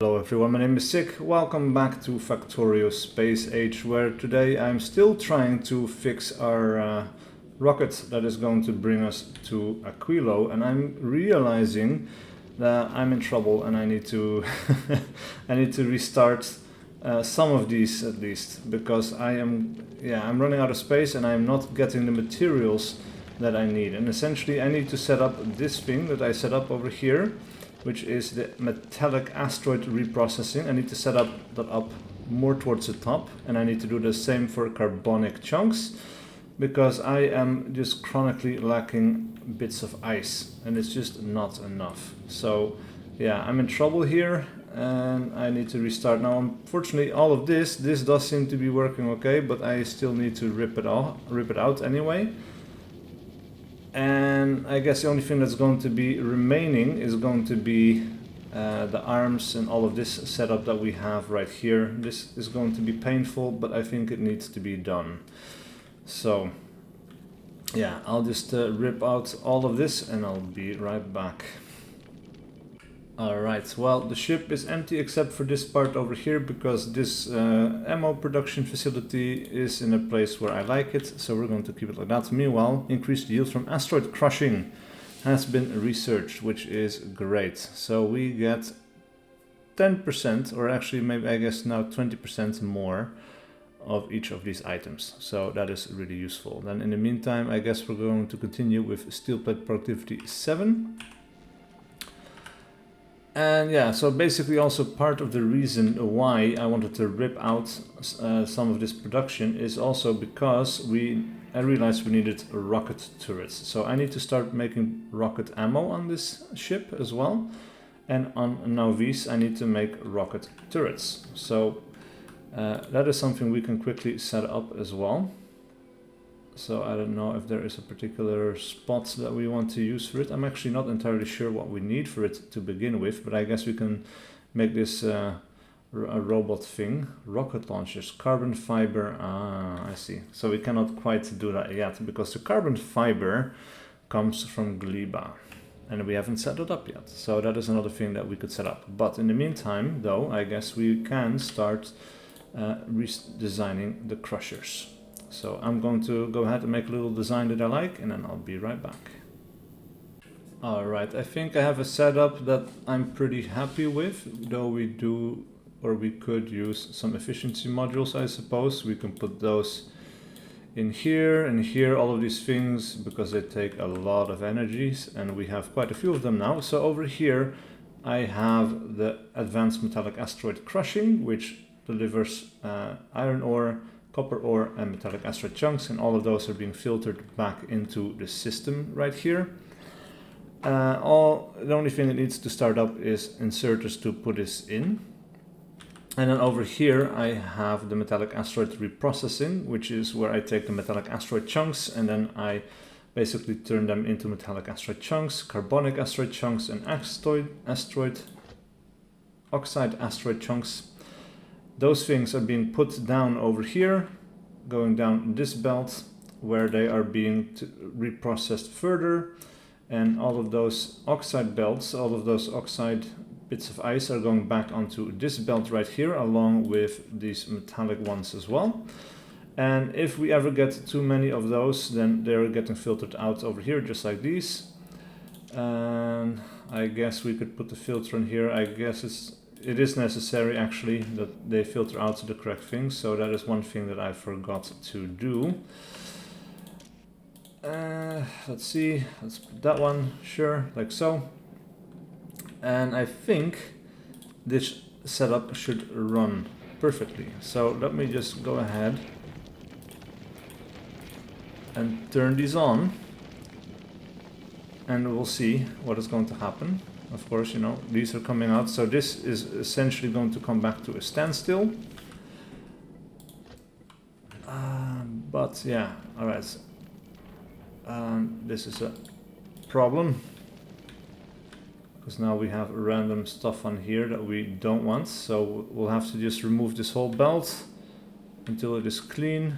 Hello everyone, my name is SiC. Welcome back to Factorio Space Age, where today I'm still trying to fix our rocket that is going to bring us to Aquila, and I'm realizing that I'm in trouble and I need to I need to restart some of these at least, because I'm running out of space and I'm not getting the materials that I need. And essentially I need to set up this thing that I set up over here, which is the metallic asteroid reprocessing. I need to set that up more towards the top, and I need to do the same for carbonic chunks, because I am just chronically lacking bits of ice and it's just not enough. So yeah, I'm in trouble here and I need to restart. Now unfortunately all of this does seem to be working okay, but I still need to rip it out anyway. And I guess the only thing that's going to be remaining is going to be the arms and all of this setup that we have right here. This is going to be painful, but I think it needs to be done. So yeah, I'll just rip out all of this and I'll be right back. Alright, well, the ship is empty except for this part over here, because this ammo production facility is in a place where I like it, so we're going to keep it like that. Meanwhile, increased yield from asteroid crushing has been researched, which is great. So we get 10%, or actually maybe I guess now 20% more of each of these items. So that is really useful. Then in the meantime, I guess we're going to continue with steel plate productivity 7. And yeah, so basically also part of the reason why I wanted to rip out some of this production is also because I realized we needed rocket turrets. So I need to start making rocket ammo on this ship as well. And on Nauvis I need to make rocket turrets. So that is something we can quickly set up as well. So I don't know if there is a particular spot that we want to use for it. I'm actually not entirely sure what we need for it to begin with, but I guess we can make this a robot thing. Rocket launchers, carbon fiber, I see. So we cannot quite do that yet, because the carbon fiber comes from Gleba, and we haven't set it up yet. So that is another thing that we could set up. But in the meantime, though, I guess we can start redesigning the crushers. So I'm going to go ahead and make a little design that I like, and then I'll be right back. Alright, I think I have a setup that I'm pretty happy with, though we could use some efficiency modules, I suppose. We can put those in here and here, all of these things, because they take a lot of energies, and we have quite a few of them now. So over here I have the advanced metallic asteroid crushing, which delivers iron ore, copper ore and metallic asteroid chunks, and all of those are being filtered back into the system right here. The only thing that needs to start up is inserters to put this in. And then over here I have the metallic asteroid reprocessing, which is where I take the metallic asteroid chunks and then I basically turn them into metallic asteroid chunks, carbonic asteroid chunks and oxide asteroid chunks. Those things are being put down over here, going down this belt, where they are being reprocessed further, and all of those oxide belts, all of those oxide bits of ice are going back onto this belt right here, along with these metallic ones as well. And if we ever get too many of those, then they're getting filtered out over here, just like these. And I guess we could put the filter in here. I guess it is necessary actually that they filter out the correct things, so that is one thing that I forgot to do. Let's see, let's put that one, sure, like so. And I think this setup should run perfectly. So let me just go ahead and turn these on, and we'll see what is going to happen. Of course, you know, these are coming out, so this is essentially going to come back to a standstill. But yeah, alright. This is a problem, because now we have random stuff on here that we don't want, so we'll have to just remove this whole belt until it is clean.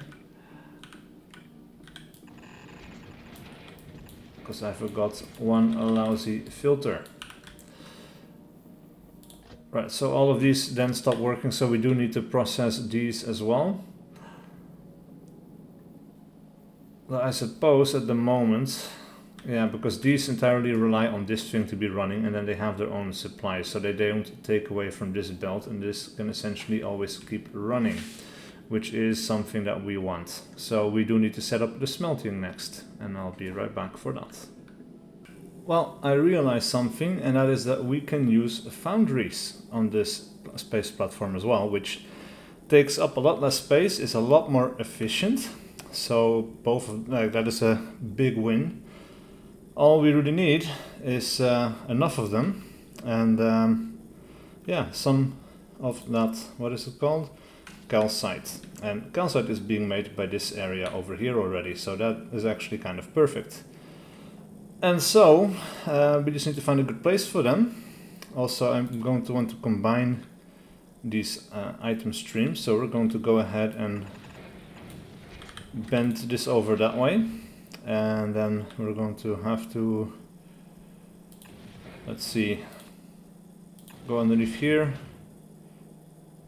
Because I forgot one lousy filter. Right, so all of these then stop working, so we do need to process these as well. Well, I suppose at the moment, yeah, because these entirely rely on this thing to be running, and then they have their own supplies, so they don't take away from this belt, and this can essentially always keep running, which is something that we want. So we do need to set up the smelting next, and I'll be right back for that. Well, I realized something, and that is that we can use foundries on this space platform as well, which takes up a lot less space, is a lot more efficient. So both of, that is a big win. All we really need is enough of them, and yeah, some of that, what is it called? Calcite. And calcite is being made by this area over here already, so that is actually kind of perfect. And so we just need to find a good place for them. Also, I'm going to want to combine these item streams, so we're going to go ahead and bend this over that way, and then we're going to have to, let's see, go underneath here.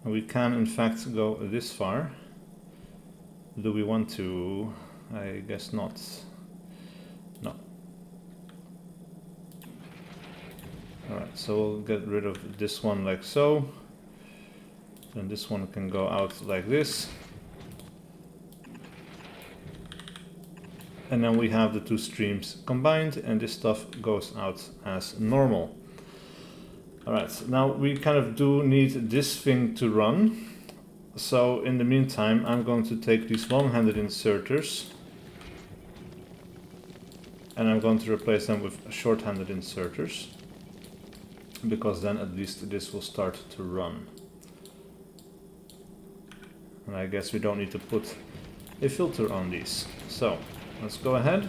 We can in fact go this far. Do we want to? I guess not. No. Alright, so we'll get rid of this one like so. Then this one can go out like this. And then we have the two streams combined, and this stuff goes out as normal. Alright, now we kind of do need this thing to run. So in the meantime, I'm going to take these long-handed inserters, and I'm going to replace them with short-handed inserters, because then at least this will start to run. And I guess we don't need to put a filter on these. So let's go ahead,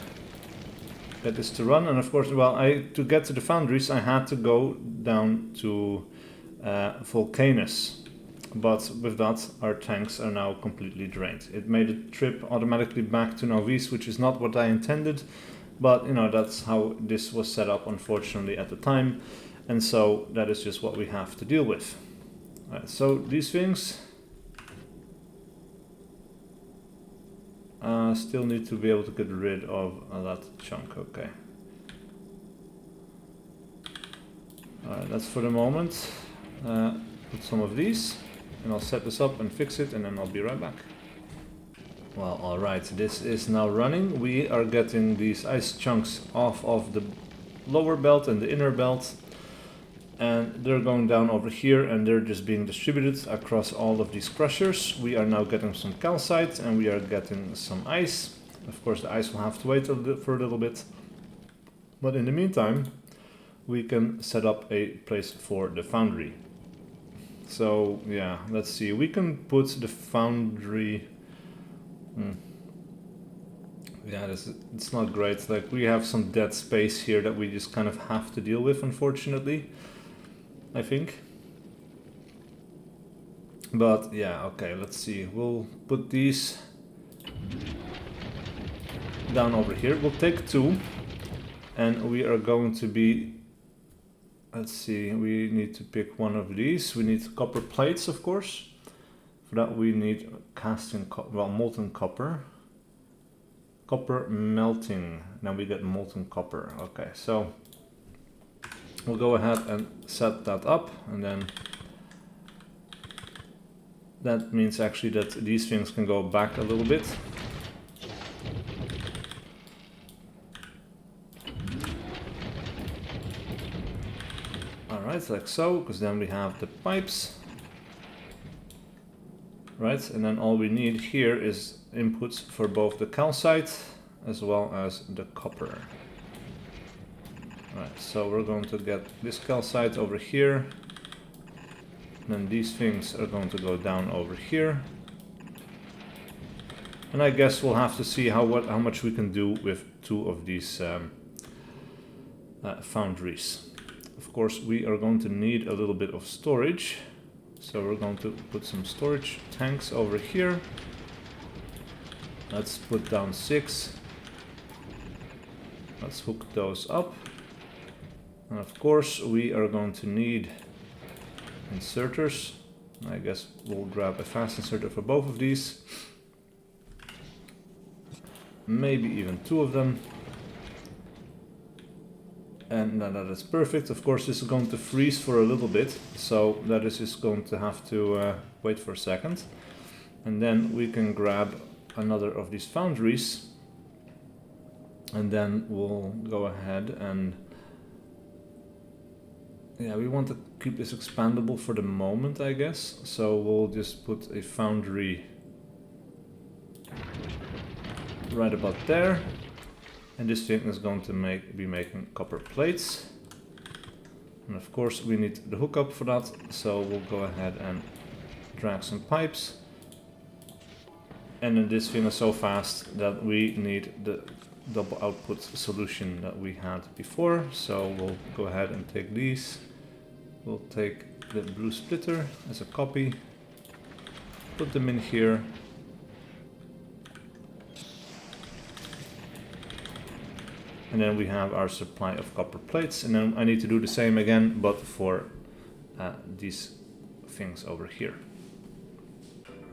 get this to run, and of course, well, to get to the foundries I had to go down to Volcanus, but with that our tanks are now completely drained. It made a trip automatically back to Novice, which is not what I intended, but you know, that's how this was set up unfortunately at the time, and so that is just what we have to deal with. Right, so these things still need to be able to get rid of that chunk. Okay. Alright, that's for the moment. Put some of these, and I'll set this up and fix it, and then I'll be right back. Well, alright, this is now running. We are getting these ice chunks off of the lower belt and the inner belt, and they're going down over here, and they're just being distributed across all of these crushers. We are now getting some calcite, and we are getting some ice. Of course, the ice will have to wait for a little bit, but in the meantime we can set up a place for the foundry. So yeah, let's see, we can put the foundry, yeah, it's not great. Like, we have some dead space here that we just kind of have to deal with, unfortunately, I think. But yeah, okay, let's see, we'll put these down over here. We'll take two, and we are going to be, let's see, we need to pick one of these. We need copper plates, of course. For that we need molten copper. Copper melting, then we get molten copper. Okay, so we'll go ahead and set that up, and then that means actually that these things can go back a little bit. Alright, like so, because then we have the pipes. Right, and then all we need here is inputs for both the calcite as well as the copper. Right, so we're going to get this calcite over here. Then these things are going to go down over here. And I guess we'll have to see how much we can do with two of these foundries. Of course, we are going to need a little bit of storage. So we're going to put some storage tanks over here. Let's put down 6. Let's hook those up. And of course, we are going to need inserters. I guess we'll grab a fast inserter for both of these. Maybe even 2 of them. And now that is perfect. Of course, this is going to freeze for a little bit, so that is just going to have to wait for a second. And then we can grab another of these foundries, and then we'll go ahead and we want to keep this expandable for the moment, I guess. So we'll just put a foundry right about there. And this thing is going to be making copper plates. And of course we need the hookup for that, so we'll go ahead and drag some pipes. And then this thing is so fast that we need the double output solution that we had before. So we'll go ahead and take these. We'll take the blue splitter as a copy, put them in here. And then we have our supply of copper plates, and then I need to do the same again, but for these things over here.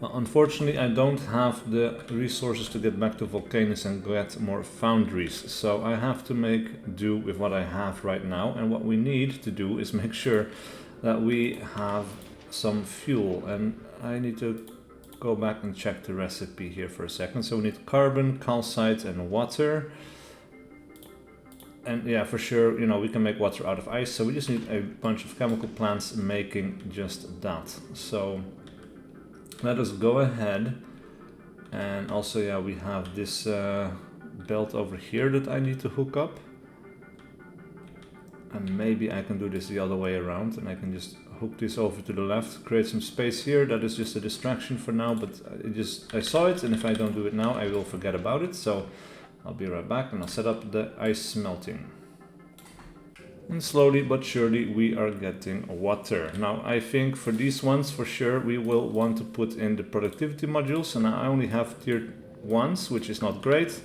Well, unfortunately, I don't have the resources to get back to Volcanus and get more foundries, so I have to make do with what I have right now. And what we need to do is make sure that we have some fuel, and I need to go back and check the recipe here for a second. So we need carbon, calcite, and water. And yeah, for sure, you know, we can make water out of ice, so we just need a bunch of chemical plants making just that. So let us go ahead, and also, yeah, we have this belt over here that I need to hook up. And maybe I can do this the other way around, and I can just hook this over to the left, create some space here. That is just a distraction for now, but I saw it, and if I don't do it now, I will forget about it. So I'll be right back, and I'll set up the ice smelting. And slowly but surely we are getting water. Now I think for these ones, for sure, we will want to put in the productivity modules, and I only have tier 1s, which is not great.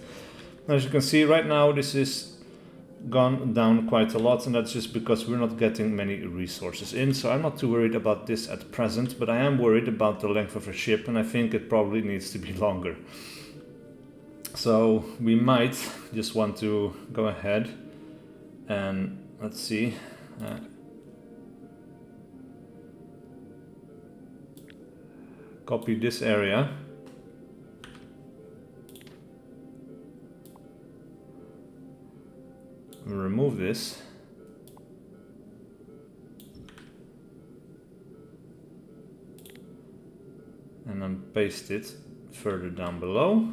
As you can see right now, this is gone down quite a lot, and that's just because we're not getting many resources in. So I'm not too worried about this at present, but I am worried about the length of a ship, and I think it probably needs to be longer. So we might just want to go ahead and let's see. Copy this area. Remove this. And then paste it further down below.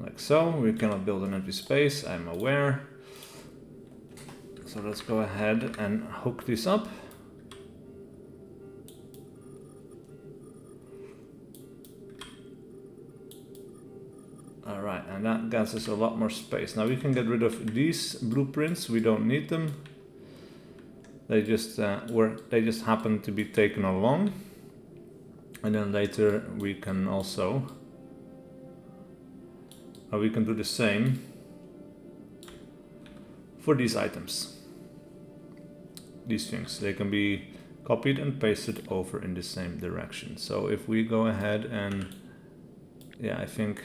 Like so. We cannot build an empty space, I'm aware. So let's go ahead and hook this up. Alright, and that gets us a lot more space. Now we can get rid of these blueprints, we don't need them. They just happen to be taken along. And then later we can also we can do the same for these items. These things, they can be copied and pasted over in the same direction. So if we go ahead and, yeah, I think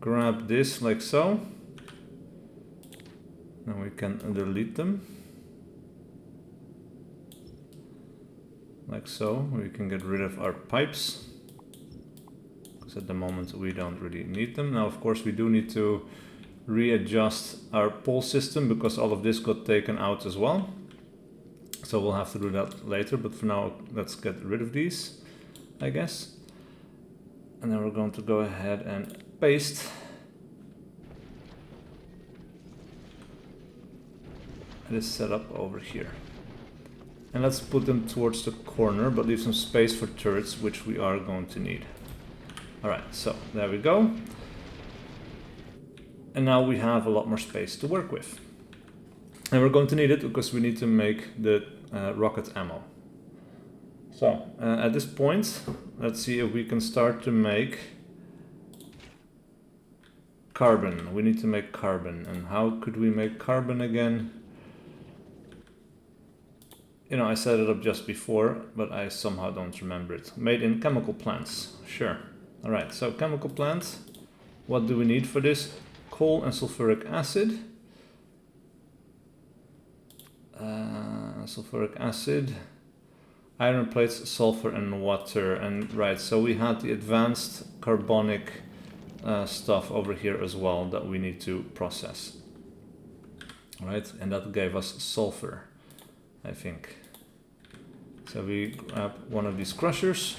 grab this like so, then we can delete them. Like so, we can get rid of our pipes. At the moment we don't really need them. Now of course we do need to readjust our pole system because all of this got taken out as well. So we'll have to do that later, but for now let's get rid of these, I guess. And then we're going to go ahead and paste. This setup over here. And let's put them towards the corner, but leave some space for turrets, which we are going to need. Alright, so there we go. And now we have a lot more space to work with. And we're going to need it because we need to make the rocket ammo. So at this point, let's see if we can start to make carbon. We need to make carbon. And how could we make carbon again? You know, I set it up just before, but I somehow don't remember it. Made in chemical plants. Sure. Alright, so chemical plants. What do we need for this? Coal and sulfuric acid. Sulfuric acid. Iron plates, sulfur and water. And right, so we had the advanced carbonic stuff over here as well that we need to process. Alright, and that gave us sulfur, I think. So we grab one of these crushers.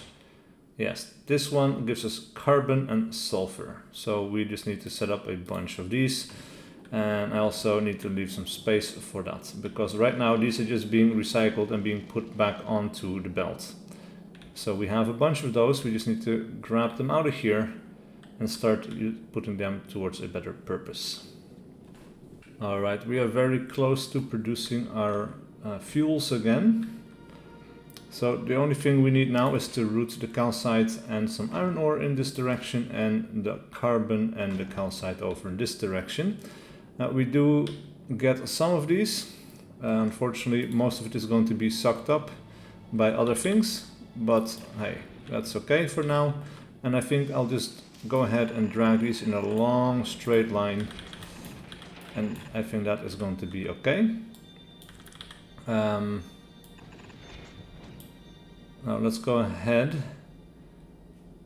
Yes, this one gives us carbon and sulfur. So we just need to set up a bunch of these. And I also need to leave some space for that, because right now these are just being recycled and being put back onto the belt. So we have a bunch of those, we just need to grab them out of here and start putting them towards a better purpose. Alright, we are very close to producing our fuels again. So the only thing we need now is to route the calcite and some iron ore in this direction, and the carbon and the calcite over in this direction. We do get some of these. Unfortunately, most of it is going to be sucked up by other things, but hey, that's okay for now. And I think I'll just go ahead and drag these in a long straight line, and I think that is going to be okay. Now let's go ahead,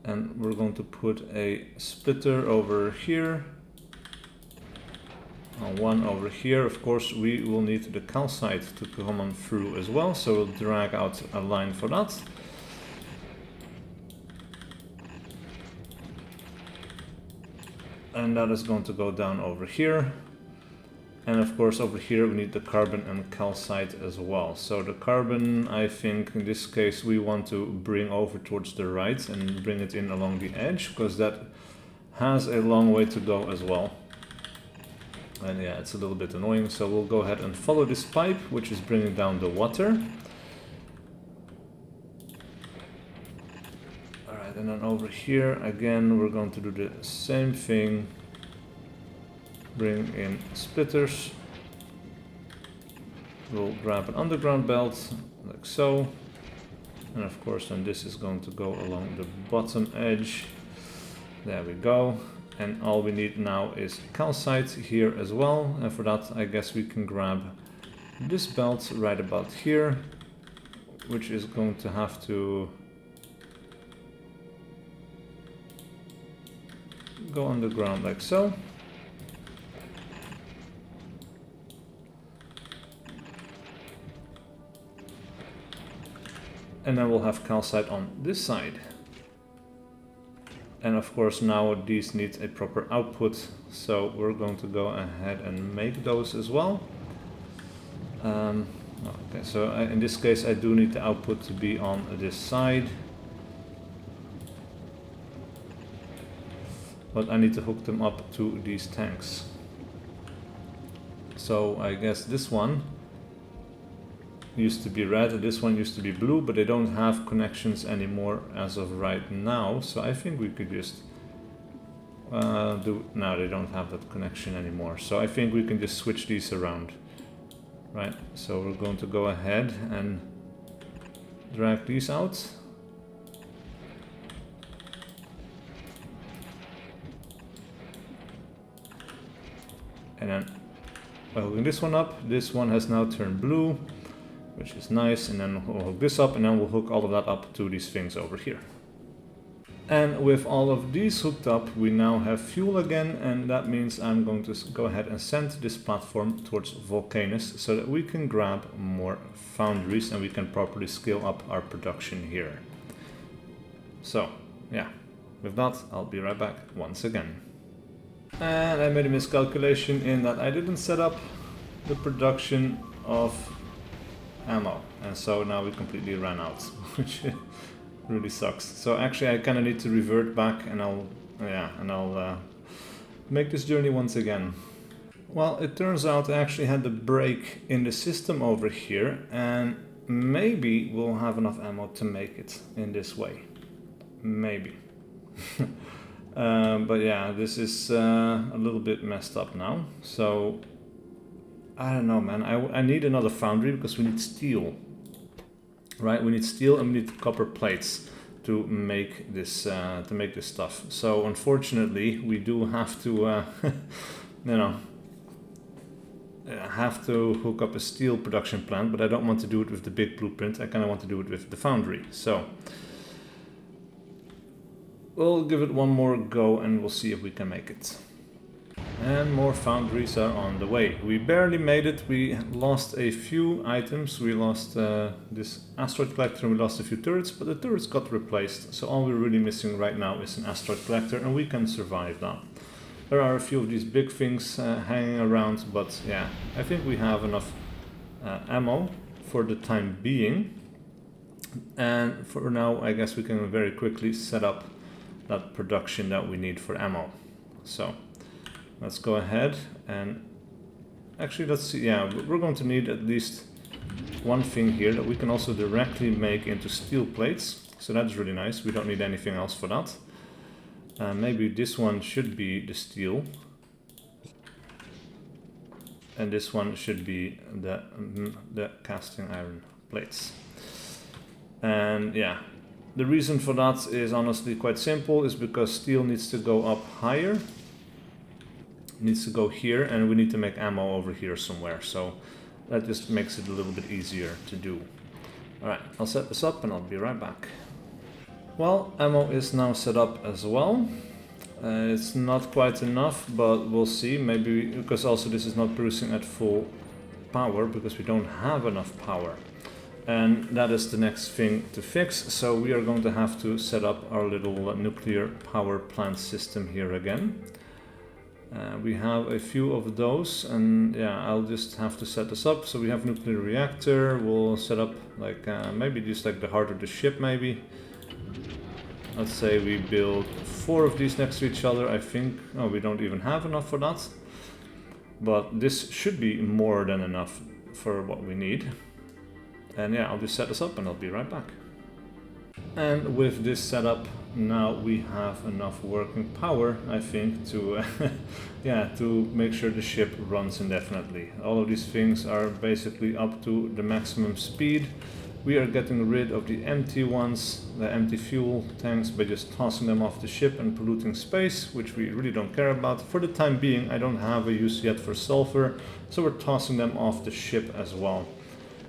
and we're going to put a splitter over here. One over here. Of course, we will need the calcite to come on through as well, so we'll drag out a line for that. And that is going to go down over here. And of course, over here we need the carbon and calcite as well. So the carbon, I think in this case we want to bring over towards the right and bring it in along the edge, because that has a long way to go as well. And yeah, it's a little bit annoying, so we'll go ahead and follow this pipe, which is bringing down the water. Alright, and then over here, again, we're going to do the same thing. Bring in splitters. We'll grab an underground belt, like so. And of course, then this is going to go along the bottom edge. There we go. And all we need now is calcite here as well, and for that I guess we can grab this belt right about here, which is going to have to go underground like so. And then we'll have calcite on this side. And of course now these need a proper output, so we're going to go ahead and make those as well. Okay, so in this case I do need the output to be on this side. But I need to hook them up to these tanks. So I guess this one used to be red, and this one used to be blue, but they don't have connections anymore as of right now, so I think we could just no, they don't have that connection anymore, so I think we can just switch these around. Right, so we're going to go ahead and drag these out. And then by hooking this one up, this one has now turned blue, which is nice, and then we'll hook this up, and then we'll hook all of that up to these things over here. And with all of these hooked up, we now have fuel again, and that means I'm going to go ahead and send this platform towards Volcanus so that we can grab more foundries and we can properly scale up our production here. So, yeah, with that, I'll be right back once again. And I made a miscalculation in that I didn't set up the production of ammo, and so now we completely ran out, which really sucks. So actually I kind of need to revert back, and I'll make this journey once again. Well, it turns out I actually had the break in the system over here, and maybe we'll have enough ammo to make it in this way. Maybe. But yeah, this is a little bit messed up now. So I don't know, man. I need another foundry because we need steel, right? We need steel and we need copper plates to make this stuff. So unfortunately, we do have to, you know, have to hook up a steel production plant. But I don't want to do it with the big blueprint. I kind of want to do it with the foundry. So we'll give it one more go and we'll see if we can make it. And more foundries are on the way. We barely made it. We lost a few items. We lost this asteroid collector and we lost a few turrets, but the turrets got replaced. So all we're really missing right now is an asteroid collector and we can survive that. There are a few of these big things hanging around, but yeah, I think we have enough ammo for the time being. And for now, I guess we can very quickly set up that production that we need for ammo. So let's go ahead and actually let's see. Yeah, we're going to need at least one thing here that we can also directly make into steel plates. So that's really nice. We don't need anything else for that. Maybe this one should be the steel. And this one should be the casting iron plates. And yeah, the reason for that is honestly quite simple, is because steel needs to go up higher. Needs to go here, and we need to make ammo over here somewhere, so that just makes it a little bit easier to do. Alright, I'll set this up and I'll be right back. Well, ammo is now set up as well. It's not quite enough, but we'll see. Maybe because also this is not producing at full power because we don't have enough power. And that is the next thing to fix, so we are going to have to set up our little nuclear power plant system here again. We have a few of those, and yeah, I'll just have to set this up. So we have nuclear reactor. We'll set up like maybe just like the heart of the ship maybe. Let's say we build 4 of these next to each other. I think, oh, we don't even have enough for that. But this should be more than enough for what we need. And yeah, I'll just set this up and I'll be right back. And with this setup, now we have enough working power, I think, to yeah, to make sure the ship runs indefinitely. All of these things are basically up to the maximum speed. We are getting rid of the empty ones, the empty fuel tanks, by just tossing them off the ship and polluting space, which we really don't care about. For the time being, I don't have a use yet for sulfur, so we're tossing them off the ship as well,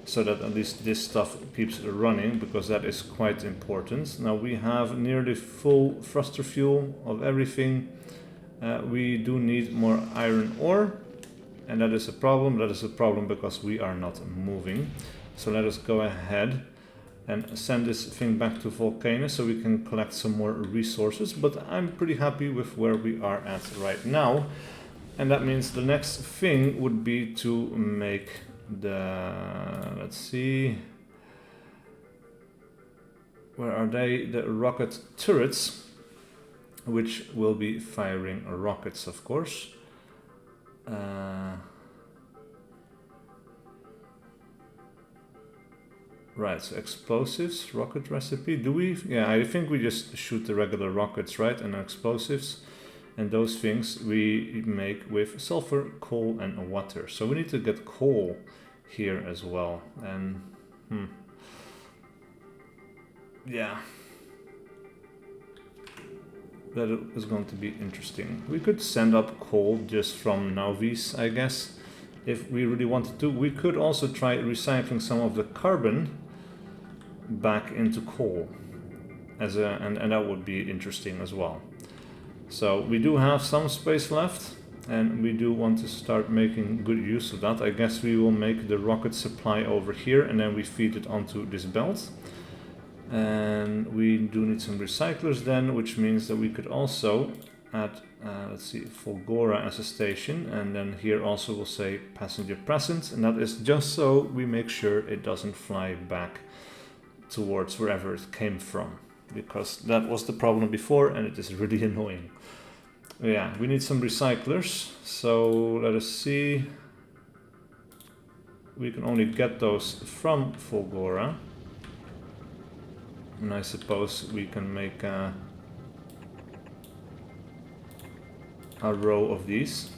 so that at least this stuff keeps running, because that is quite important. Now we have nearly full thruster fuel of everything. We do need more iron ore, and that is a problem. That is a problem because we are not moving. So let us go ahead and send this thing back to Volcano so we can collect some more resources. But I'm pretty happy with where we are at right now. And that means the next thing would be to make the, let's see, where are they? The rocket turrets, which will be firing rockets, of course. Right, so explosives, rocket recipe. Do we? Yeah, I think we just shoot the regular rockets, right? And explosives. And those things we make with sulfur, coal, and water. So we need to get coal here as well. And yeah, that is going to be interesting. We could send up coal just from Nauvis, I guess, if we really wanted to. We could also try recycling some of the carbon back into coal, as a, and that would be interesting as well. So we do have some space left, and we do want to start making good use of that. I guess we will make the rocket supply over here, and then we feed it onto this belt. And we do need some recyclers then, which means that we could also add, let's see, Fulgora as a station, and then here also we'll say passenger present, and that is just so we make sure it doesn't fly back towards wherever it came from, because that was the problem before and it is really annoying. Yeah, we need some recyclers, so let us see. We can only get those from Fulgora, and I suppose we can make a row of these.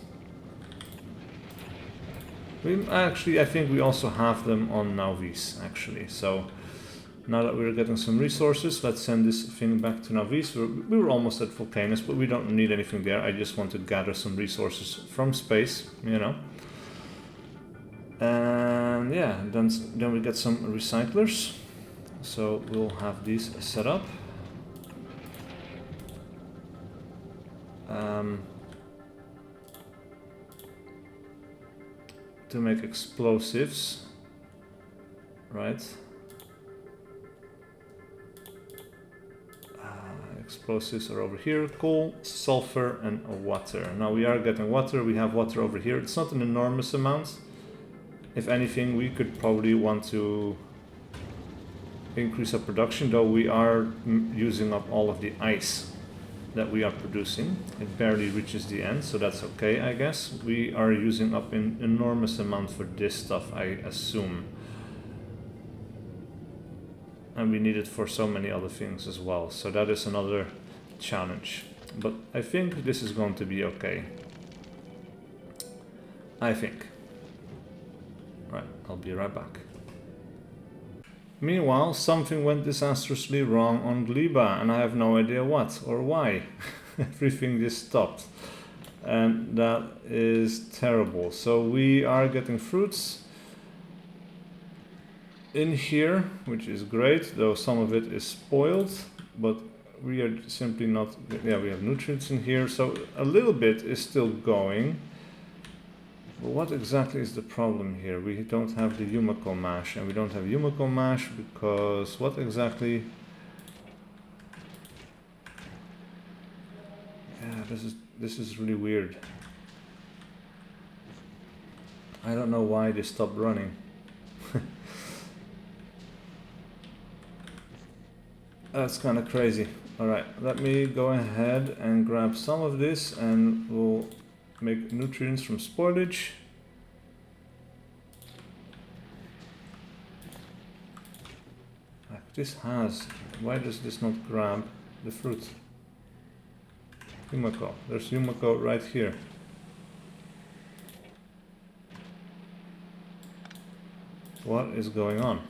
I think we also have them on Nauvis, actually. So now that we're getting some resources, let's send this thing back to Nauvis. We were almost at Vulcanus, but we don't need anything there. I just want to gather some resources from space, you know. And yeah, then we get some recyclers. So we'll have these set up. To make explosives, right? Explosives are over here, coal, sulfur, and water. Now we are getting water, we have water over here. It's not an enormous amount. If anything, we could probably want to increase our production, though we are using up all of the ice that we are producing. It barely reaches the end, so that's okay, I guess. We are using up an enormous amount for this stuff, I assume. And we need it for so many other things as well, so that is another challenge. But I think this is going to be okay. I think. Right, I'll be right back. Meanwhile, something went disastrously wrong on Gleba, and I have no idea what or why. Everything just stopped. And that is terrible. So we are getting fruits in here, which is great, though some of it is spoiled, but we are simply not... Yeah, we have nutrients in here, so a little bit is still going. But what exactly is the problem here? We don't have the Yumiko mash, and we don't have Yumiko mash because what exactly? Yeah, this is really weird. I don't know why they stopped running. That's kind of crazy. Alright, let me go ahead and grab some of this and we'll make nutrients from spoilage. Why does this not grab the fruit? Yumiko, there's Yumiko right here. What is going on?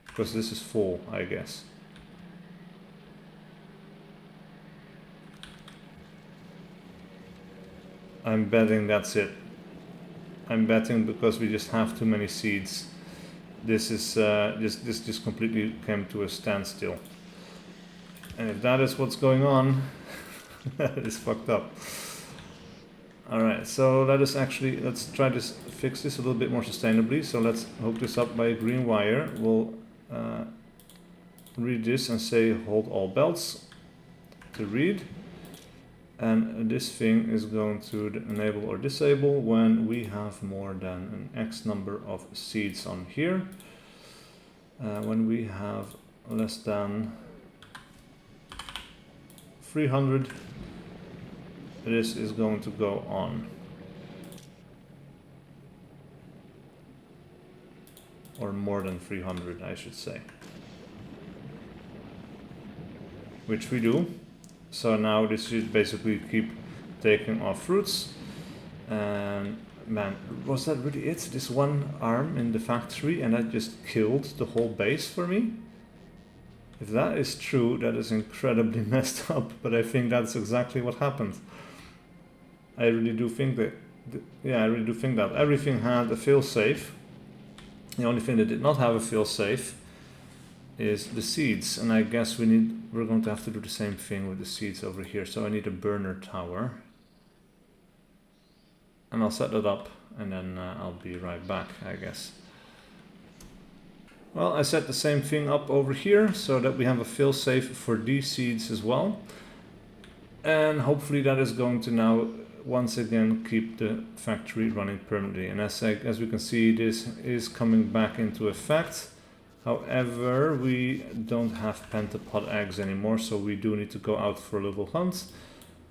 Because this is full, I guess. I'm betting that's it. I'm betting because we just have too many seeds. This is this just completely came to a standstill. And if that is what's going on, that is fucked up. Alright, so let's try to fix this a little bit more sustainably. So let's hook this up by a green wire. We'll read this and say hold all belts to read. And this thing is going to enable or disable when we have more than an X number of seeds on here. When we have less than 300, this is going to go on. Or more than 300, I should say. Which we do. So now this should basically keep taking off fruits. And man, was that really it? This one arm in the factory and that just killed the whole base for me? If that is true, that is incredibly messed up, but I think that's exactly what happened. I really do think that, yeah, I really do think that. Everything had a fail-safe. The only thing that did not have a fail-safe is the seeds, and I guess we're going to have to do the same thing with the seeds over here. So I need a burner tower, and I'll set that up, and then I'll be right back, I guess. Well, I set the same thing up over here so that we have a fail-safe for these seeds as well, and hopefully that is going to now once again keep the factory running permanently. And as we can see, this is coming back into effect. However, we don't have pentapod eggs anymore, so we do need to go out for a little hunt.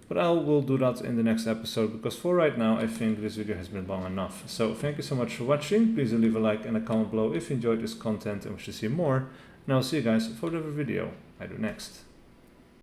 But I will do that in the next episode, because for right now I think this video has been long enough. So thank you so much for watching. Please leave a like and a comment below if you enjoyed this content and wish to see more. And I'll see you guys for whatever video I do next.